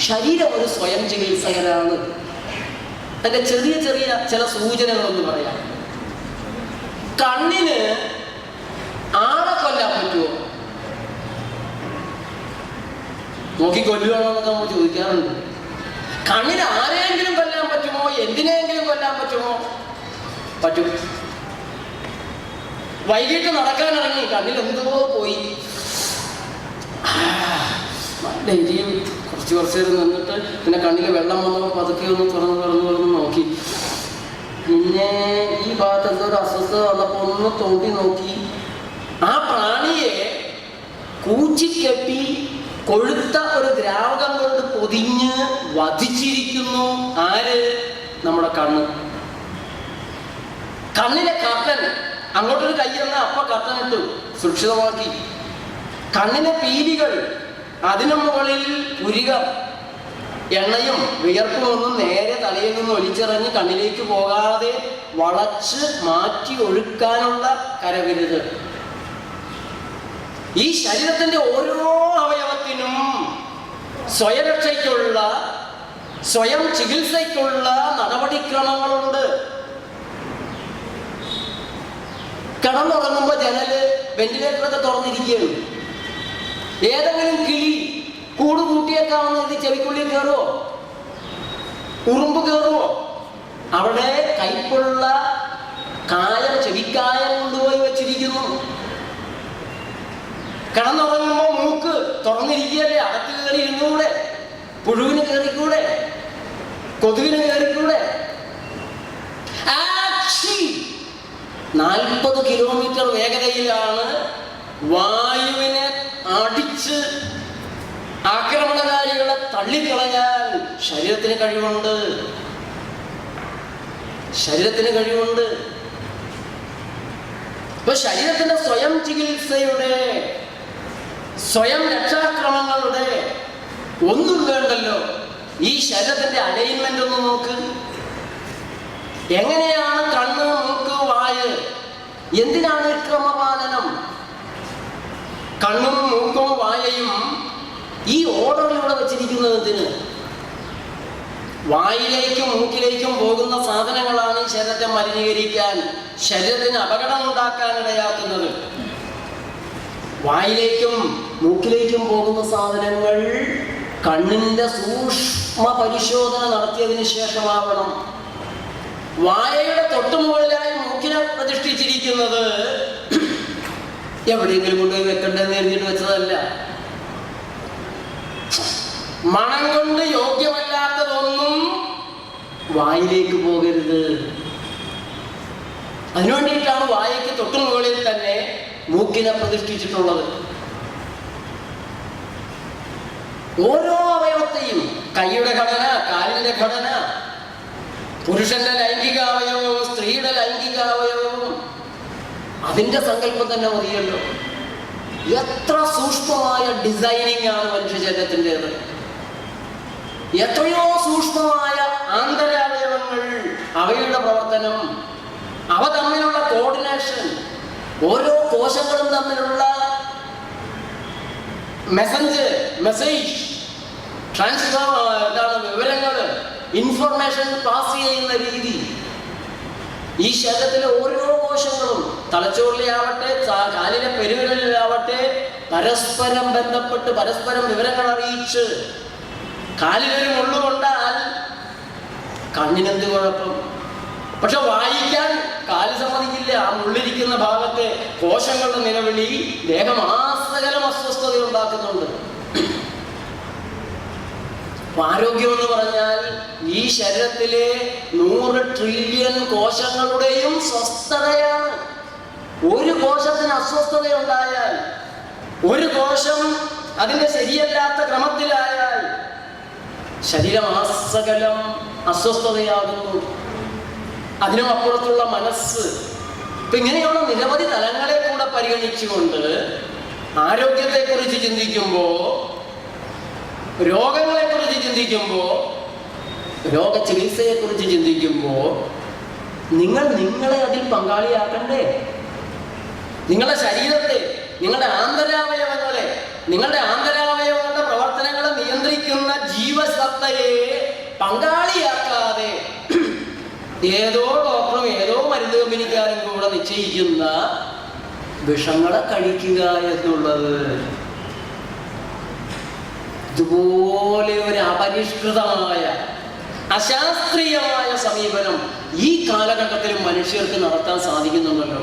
ശരീരം ഒരു സ്വയം ചികിത്സകരാണ്. അതിന്റെ ചെറിയ ചെറിയ ചില സൂചനകളൊന്ന് പറയാം. കണ്ണിന് ആളെ കൊല്ലാൻ പറ്റുമോ? നോക്കി കൊല്ലുകയാണോ എന്നൊക്കെ നമ്മൾ ചോദിക്കാറുണ്ട്. കണ്ണിന് ആരെയെങ്കിലും കൊല്ലാൻ പറ്റുമോ? എന്തിനെങ്കിലും കൊല്ലാൻ പറ്റുമോ? പറ്റും. വൈകിട്ട് നടക്കാനിറങ്ങി കണ്ണിൽ എന്തോ പോയി, നല്ല എരിയും കുറച്ച് നേരം നിന്നിട്ട് പിന്നെ കണ്ണിൽ വെള്ളം വന്നപ്പോൾ പതുക്കെ ഒന്ന് തുറന്ന് നോക്കി. പിന്നെ ഈ ഭാഗത്ത് എന്തോ ഒരു അസ്വസ്ഥത വന്നപ്പോൾ ഒന്ന് തോണ്ടി നോക്കി. ആ പ്രാണിയെ കൂച്ചിക്കെട്ടി കൊഴുത്ത ഒരു ദ്രാവകം കൊണ്ട് പൊതിഞ്ഞ് വധിച്ചിരിക്കുന്നു. ആര്? നമ്മുടെ കണ്ണ്. കണ്ണിലെ കർട്ടൻ അങ്ങോട്ടൊരു കൈ തന്ന അപ്പ കർട്ടൻ ഇട്ടു സുരക്ഷിതമാക്കി. കണ്ണിലെ പീലികൾ, അതിനു മുകളിൽ പുരികം, എണ്ണയും വിയർപ്പും ഒന്നും നേരെ തലയിൽ നിന്ന് ഒലിച്ചിറങ്ങി കണ്ണിലേക്ക് പോകാതെ വളച്ച് മാറ്റി ഒഴുക്കാനുള്ള കരവിരുത്. ഈ ശരീരത്തിന്റെ ഓരോ അവയവത്തിനും സ്വയരക്ഷയ്ക്കുള്ള, സ്വയം ചികിത്സയ്ക്കുള്ള നടപടിക്രമങ്ങളുണ്ട്. കിടന്നുറങ്ങുമ്പോ ജനല്, വെന്റിലേറ്ററൊക്കെ തുറന്നിരിക്കുകയാണ്. ഏതെങ്കിലും കിളി കൂട് കൂട്ടിയേക്കാവുന്ന ഇത് ചെവിക്കുള്ളിൽ കയറുമോ? ഉറുമ്പ് കയറുമോ? അവിടെ കൈപ്പുള്ള കായം, ചെവിക്കായം കൊണ്ടുപോയി വെച്ചിരിക്കുന്നു. കിടന്നുറങ്ങുമ്പോ മൂക്ക് തുറന്നിരിക്കുകയല്ലേ, അകത്ത് കയറി ഇരുന്നുകൂടെ? പുഴുവിന് കയറിക്കൂടെ? കൊതുകിന് കയറിക്കൂടെ? 40 കിലോമീറ്റർ വേഗതയിലാണ് വായുവിനെ അടിച്ച് ആക്രമണകാരികളെ തള്ളിക്കളയാൻ ശരീരത്തിന് കഴിവുണ്ട്. ഇപ്പൊ ശരീരത്തിന്റെ സ്വയം ചികിത്സയുടെ, സ്വയം രക്ഷാക്രമങ്ങളുടെ ഒന്നും വേണ്ടല്ലോ. ഈ ശരീരത്തിന്റെ അലൈൻമെന്റ് ഒന്ന് നോക്ക്. എങ്ങനെയാണ് കണ്ണ്, മൂക്ക്, വായ്? എന്തിനാണ് ക്രമപാലനം? കണ്ണും മൂക്കും വായയും ഈ ഓർഡറിലൂടെ വെച്ചിരിക്കുന്നത് എന്തിന്? വായിലേക്കും മൂക്കിലേക്കും പോകുന്ന സാധനങ്ങളാണ് ഈ ശരീരത്തെ മലിനീകരിക്കാൻ, ശരീരത്തിന് അപകടം ഉണ്ടാക്കാൻ ഇടയാക്കുന്നത്. വായിലേക്കും മൂക്കിലേക്കും പോകുന്ന സാധനങ്ങൾ കണ്ണിന്റെ സൂക്ഷ്മ പരിശോധന നടത്തിയതിനു ശേഷമാവണം. വായയുടെ തൊട്ടുമുകളിലായി മൂക്കിനെ പ്രതിഷ്ഠിച്ചിരിക്കുന്നത് എവിടെയെങ്കിലും കൊണ്ടുപോയി വെക്കണ്ടെന്ന് എഴുതിയിട്ട് വെച്ചതല്ല. മണം കൊണ്ട് യോഗ്യമല്ലാത്തതൊന്നും വായിലേക്ക് പോകരുത്. അതിനുവേണ്ടിയിട്ടാണ് വായയ്ക്ക് തൊട്ടുമുകളിൽ തന്നെ മൂക്കിനെ പ്രതിഷ്ഠിച്ചിട്ടുള്ളത്. ഓരോ അവയവത്തെയും, കൈയുടെ ഘടന, കാലിന്റെ ഘടന, പുരുഷന്റെ ലൈംഗിക അവയവവും സ്ത്രീയുടെ ലൈംഗിക അവയവവും, അതിന്റെ സങ്കല്പം തന്നെ മതിയല്ലോ. എത്ര സൂക്ഷ്മമായ ഡിസൈനിങ് ആണ് മനുഷ്യ ശരീരത്തിൻ്റെത്. എത്രയോ സൂക്ഷ്മമായ ആന്തരാവയവങ്ങൾ, അവയുടെ പ്രവർത്തനം, അവ തമ്മിലുള്ള കോർഡിനേഷൻ, ഓരോ കോശങ്ങളും തമ്മിലുള്ള മെസ്സേജ് ട്രാൻസ്ഫർ, വിവരങ്ങൾ, ഇൻഫർമേഷൻ പാസ് ചെയ്യുന്ന രീതി. ഈ ശരീരത്തിലെ ഓരോ കോശങ്ങളും, തലച്ചോറിലാവട്ടെ കാലിലെ പെരുവിരലിലാവട്ടെ, പരസ്പരം ബന്ധപ്പെട്ട് പരസ്പരം വിവരങ്ങൾ അറിയിച്ച്. കാലിലൊരു മുള്ളു കൊണ്ടാൽ കണ്ണിനെന്ത് കുഴപ്പം? പക്ഷെ വായിക്കാൻ കാല് സമ്മതിക്കില്ല. ആ മുള്ളിരിക്കുന്ന ഭാഗത്തെ കോശങ്ങളുടെ നിലവിളി ദേഹമാസകലം അസ്വസ്ഥത ഉണ്ടാക്കുന്നുണ്ട്. ആരോഗ്യം എന്ന് പറഞ്ഞാൽ ഈ ശരീരത്തിലെ 100 ട്രില്യൺ കോശങ്ങളുടെയും സ്വസ്ഥതയാണ്. ഒരു കോശത്തിന് അസ്വസ്ഥതയുണ്ടായാൽ, ഒരു കോശം അതിന്റെ ശരിയല്ലാത്ത ക്രമത്തിലായാൽ ശരീരമാസകലം അസ്വസ്ഥതയാകുന്നു. അതിനും അപ്പുറത്തുള്ള മനസ്സ്. ഇപ്പൊ ഇങ്ങനെയുള്ള നിരവധി തലങ്ങളെ കൂടെ പരിഗണിച്ചുകൊണ്ട് ആരോഗ്യത്തെക്കുറിച്ച് ചിന്തിക്കുമ്പോ, രോഗങ്ങളെക്കുറിച്ച് ചിന്തിക്കുമ്പോ, രോഗചികിത്സയെക്കുറിച്ച് ചിന്തിക്കുമ്പോ നിങ്ങളെ അതിൽ പങ്കാളിയാക്കണ്ടേ? നിങ്ങളുടെ ശരീരത്തെ, നിങ്ങളുടെ ആന്തരാവയവങ്ങളുടെ പ്രവർത്തനങ്ങളെ നിയന്ത്രിക്കുന്ന തത്തയെ പങ്കാളിയാക്കാതെ ഏതോ ഡോക്ടറും ഏതോ മരുന്ന് കമ്പനിക്കാരും കൂടെ നിശ്ചയിക്കുന്ന വിഷങ്ങളെ കഴിക്കുക എന്നുള്ളത് ഇതുപോലെ ഒരു അപരിഷ്കൃതമായ അശാസ്ത്രീയമായ സമീപനം ഈ കാലഘട്ടത്തിൽ മനുഷ്യർക്ക് നടത്താൻ സാധിക്കുന്നുണ്ടല്ലോ.